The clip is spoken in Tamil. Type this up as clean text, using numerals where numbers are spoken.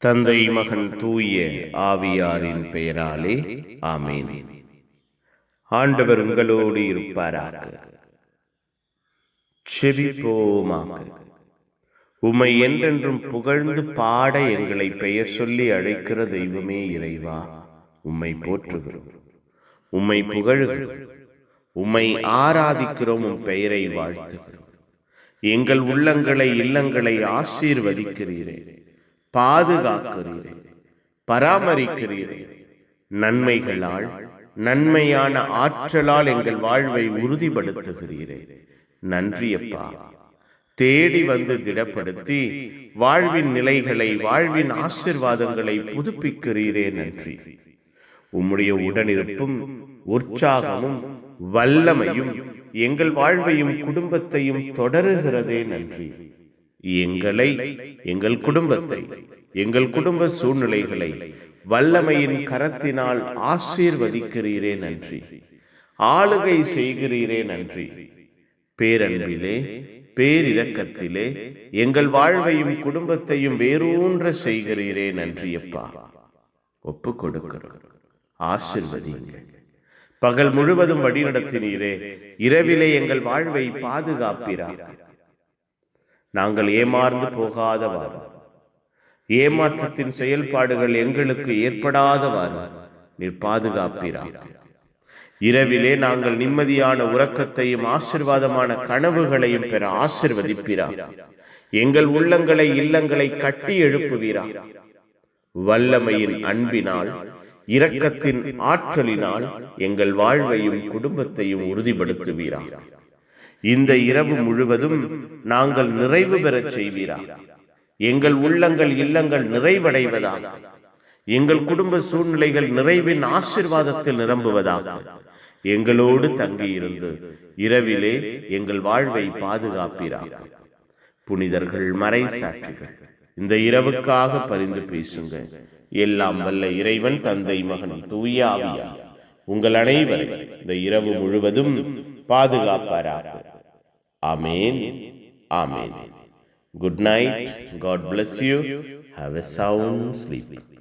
தந்தை மகன் தூய ஆவியாரின் பெயராலே ஆமென். ஆண்டவர் உங்களோடு இருப்பாராக. செபிப்போமாக. உம்மை என்றென்றும் புகழ்ந்து பாட எங்களை பெயர் சொல்லி அழைக்கிற தெய்வமே இறைவா, உம்மை போற்றுகிறோம், உம்மை புகழுகிறோம், உம்மை ஆராதிக்கிறோம், உம் பெயரை வாழ்த்துகிறோம். எங்கள் உள்ளங்களை இல்லங்களை ஆசீர்வதிக்கிறீரே, பாதுகாக்கிறீரே, பராமரிக்கிறீரே. நன்மைகளால் நன்மையான ஆற்றலால் எங்கள் வாழ்வை உறுதிப்படுத்துகிறீரே. நன்றியப்பா. தேடி வந்து திடப்படுத்தி வாழ்வின் நிலைகளை, வாழ்வின் ஆசீர்வாதங்களை புதுப்பிக்கிறீரே. நன்றி. உம்முடைய உடனிருப்பும் உற்சாகமும் வல்லமையும் எங்கள் வாழ்வையும் குடும்பத்தையும் தொடருகிறதே. நன்றி. எங்களை, எங்கள் குடும்பத்தை, எங்கள் குடும்ப சூழ்நிலைகளை வல்லமையின் கரத்தினால் ஆசீர்வதிக்கிறீரே. நன்றி. ஆளுகை செய்கிறீரே. நன்றி. பேரன்பிலே, பேரிரக்கத்திலே எங்கள் வாழ்வையும் குடும்பத்தையும் வேரூன்ற செய்கிறீரே. நன்றியப்பா. ஒப்பு கொடுக்கிறோம். ஆசீர்வதிங்கள். பகல் முழுவதும் வழிநடத்தினீரே, இரவிலே எங்கள் வாழ்வை பாதுகாப்பீராக. நாங்கள் ஏமாந்து போகாதவாறு, ஏமாற்றத்தின் செயல்பாடுகள் எங்களுக்கு ஏற்படாதவாறு நீர் பாதுகாப்பீராக. இரவிலே நாங்கள் நிம்மதியான உறக்கத்தையும் ஆசீர்வாதமான கனவுகளையும் பெற ஆசீர்வதிப்பீராக. எங்கள் உள்ளங்களை இல்லங்களை கட்டி எழுப்புவீராக. வல்லமையின் அன்பினால், இரக்கத்தின் ஆற்றலினால் எங்கள் வாழ்வையும் குடும்பத்தையும் உறுதிப்படுத்துவீராக. இந்த இரவு முழுவதும் நாங்கள் நிறைவு பெறச் செய்வீராக. எங்கள் உள்ளங்கள் இல்லங்கள் நிறைவடைவதாக, எங்கள் குடும்ப சூழ்நிலைகள் நிறைவின் ஆசீர்வாதத்தில் நிரம்புவதாக. எங்களோடு தங்கியிருந்து இரவிலே எங்கள் வாழ்வை பாதுகாப்பீராக. புனிதர்கள், மறைசாட்சிகள், இந்த இரவுக்காக பரிந்து பேசுங்க. எல்லாம் வல்ல இறைவன் தந்தை மகன் தூய ஆவியார் உங்கள் அனைவரை இந்த இரவு முழுவதும் பாதுகாப்பாராக. ஆமென். ஆமென். Good night. God bless you. Have a sound sleep.